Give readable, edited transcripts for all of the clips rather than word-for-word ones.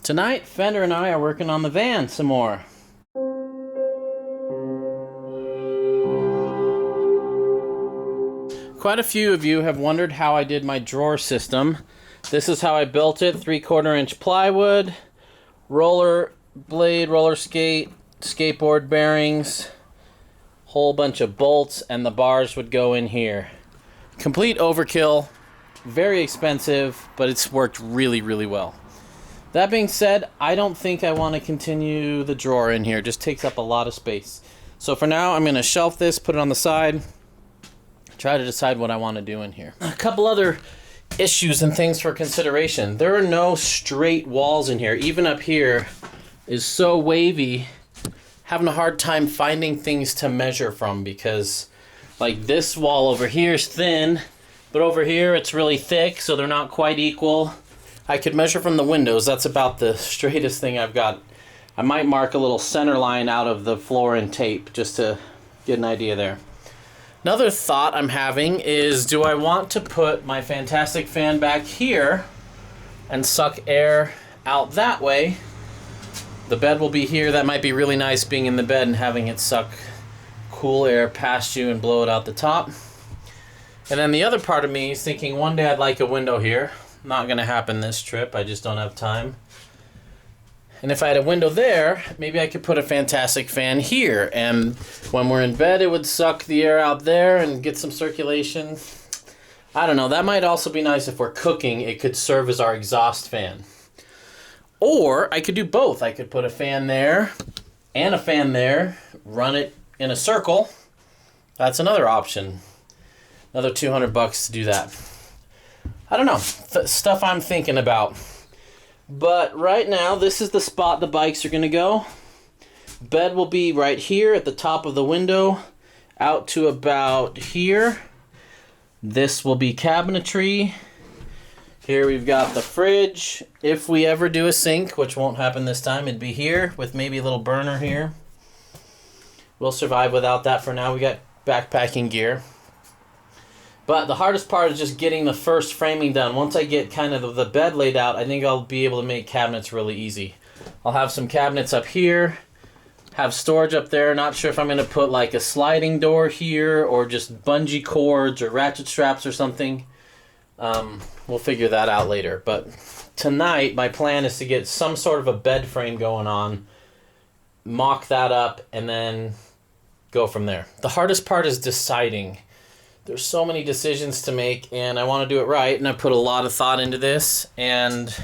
Tonight, Fender and I are working on the van some more. Quite a few of you have wondered how I did my drawer system. This is how I built it: 3/4 inch plywood, roller blade, roller skate, skateboard bearings, whole bunch of bolts, and the bars would go in here. Complete overkill, very expensive, but it's worked really, really well. That being said, I don't think I want to continue the drawer in here. It just takes up a lot of space. So for now, I'm going to shelf this, put it on the side, try to decide what I want to do in here. A couple other issues and things for consideration. There are no straight walls in here. Even up here is so wavy, having a hard time finding things to measure from, because like this wall over here is thin, but over here it's really thick, so they're not quite equal. I could measure from the windows. That's about the straightest thing I've got. I might mark a little center line out of the floor in tape just to get an idea there. Another thought I'm having is, do I want to put my fantastic fan back here and suck air out that way? The bed will be here. That might be really nice, being in the bed and having it suck cool air past you and blow it out the top. And then the other part of me is thinking one day I'd like a window here. Not gonna happen this trip, I just don't have time. And if I had a window there, maybe I could put a fantastic fan here, and when we're in bed it would suck the air out there and get some circulation. I don't know, that might also be nice if we're cooking. It could serve as our exhaust fan. Or I could do both. I could put a fan there and a fan there, run it in a circle. That's another option. Another $200 to do that. I don't know, stuff I'm thinking about. But right now, this is the spot the bikes are gonna go. Bed will be right here at the top of the window, out to about here. This will be cabinetry. Here we've got the fridge. If we ever do a sink, which won't happen this time, it'd be here with maybe a little burner here. We'll survive without that for now. We got backpacking gear. But the hardest part is just getting the first framing done. Once I get kind of the bed laid out, I think I'll be able to make cabinets really easy. I'll have some cabinets up here, have storage up there. Not sure if I'm going to put like a sliding door here or just bungee cords or ratchet straps or something. We'll figure that out later. But tonight, my plan is to get some sort of a bed frame going on, mock that up, and then go from there. The hardest part is deciding. There's so many decisions to make, and I want to do it right, and I put a lot of thought into this, and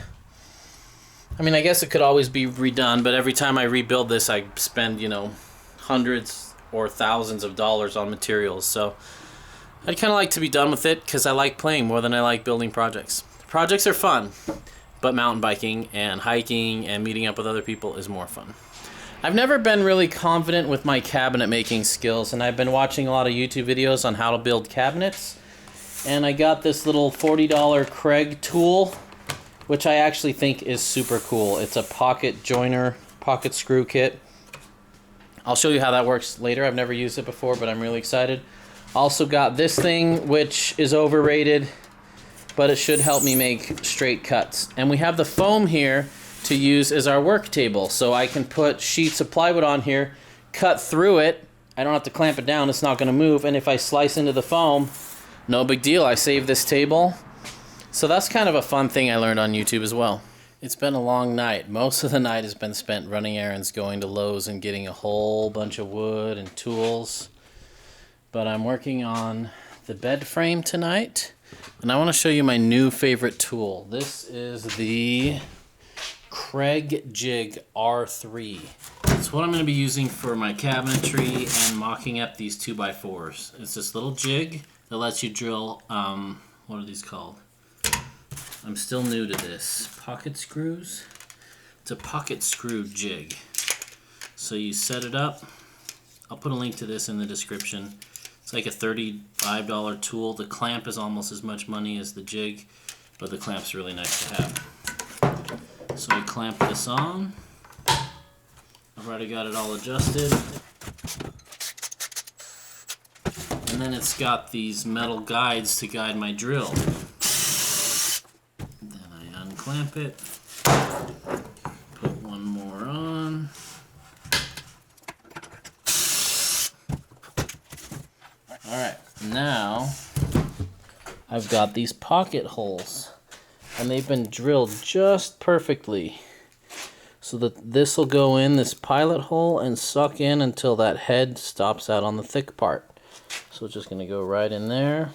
I mean, I guess it could always be redone, but every time I rebuild this, I spend, you know, hundreds or thousands of dollars on materials. So I'd kind of like to be done with it, because I like playing more than I like building projects. Projects are fun, but mountain biking and hiking and meeting up with other people is more fun. I've never been really confident with my cabinet making skills, and I've been watching a lot of YouTube videos on how to build cabinets, and I got this little $40 Craig tool, which I actually think is super cool. It's a pocket joiner, pocket screw kit. I'll show you how that works later. I've never used it before, but I'm really excited. Also got this thing, which is overrated, but it should help me make straight cuts. And we have the foam here to use as our work table, so I can put sheets of plywood on here, cut through it. I don't have to clamp it down, it's not going to move, and if I slice into the foam, no big deal, I save this table. So that's kind of a fun thing I learned on YouTube as well. It's been a long night. Most of the night has been spent running errands, going to Lowe's and getting a whole bunch of wood and tools. But I'm working on the bed frame tonight, and I want to show you my new favorite tool. This is the Craig Jig R3. It's what I'm going to be using for my cabinetry and mocking up these 2x4s. It's this little jig that lets you drill, what are these called? I'm still new to this. Pocket screws? It's a pocket screw jig. So you set it up. I'll put a link to this in the description. It's like a $35 tool. The clamp is almost as much money as the jig, but the clamp's really nice to have. So I clamp this on. I've already got it all adjusted. And then it's got these metal guides to guide my drill. Then I unclamp it. I've got these pocket holes, and they've been drilled just perfectly so that this will go in this pilot hole and suck in until that head stops out on the thick part. So it's just going to go right in there.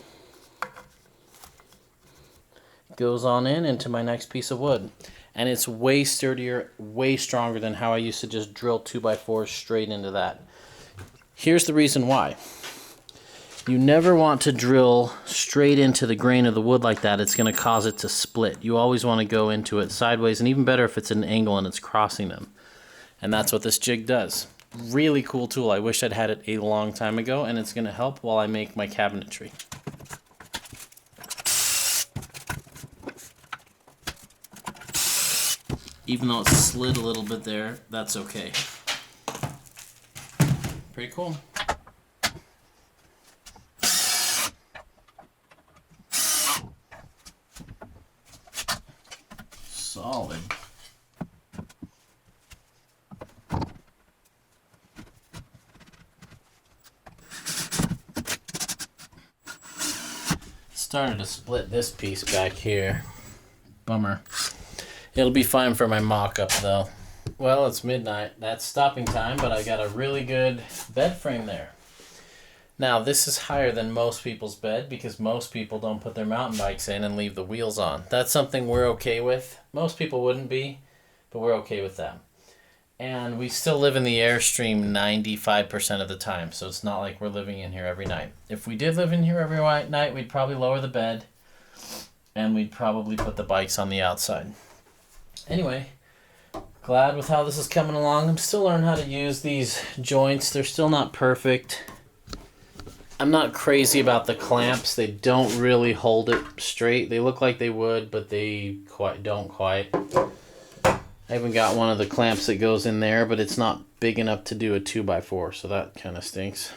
Goes on in into my next piece of wood. And it's way sturdier, way stronger than how I used to just drill 2x4s straight into that. Here's the reason why. You never want to drill straight into the grain of the wood like that. It's going to cause it to split. You always want to go into it sideways, and even better if it's at an angle and it's crossing them. And that's what this jig does. Really cool tool. I wish I'd had it a long time ago, and it's going to help while I make my cabinetry. Even though it slid a little bit there, that's okay. Pretty cool. Solid. Started to split this piece back here. Bummer. It'll be fine for my mock-up though. Well, it's midnight. That's stopping time, but I got a really good bed frame there. Now, this is higher than most people's bed because most people don't put their mountain bikes in and leave the wheels on. That's something we're okay with. Most people wouldn't be, but we're okay with that. And we still live in the Airstream 95% of the time, so it's not like we're living in here every night. If we did live in here every night, we'd probably lower the bed and we'd probably put the bikes on the outside. Anyway, glad with how this is coming along. I'm still learning how to use these joints. They're still not perfect. I'm not crazy about the clamps. They don't really hold it straight. They look like they would, but they don't quite. I even got one of the clamps that goes in there, but it's not big enough to do a 2x4, so that kind of stinks.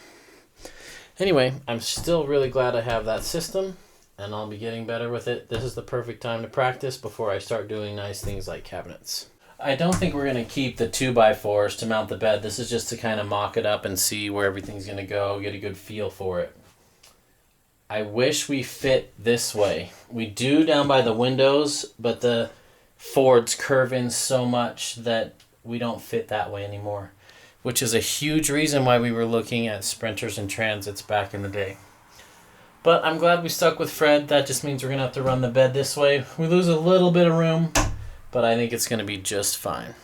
Anyway, I'm still really glad I have that system, and I'll be getting better with it. This is the perfect time to practice before I start doing nice things like cabinets. I don't think we're going to keep the 2x4s to mount the bed. This is just to kind of mock it up and see where everything's going to go, get a good feel for it. I wish we fit this way. We do down by the windows, but the Fords curve in so much that we don't fit that way anymore, which is a huge reason why we were looking at Sprinters and Transits back in the day. But I'm glad we stuck with Fred. That just means we're going to have to run the bed this way. We lose a little bit of room, but I think it's going to be just fine.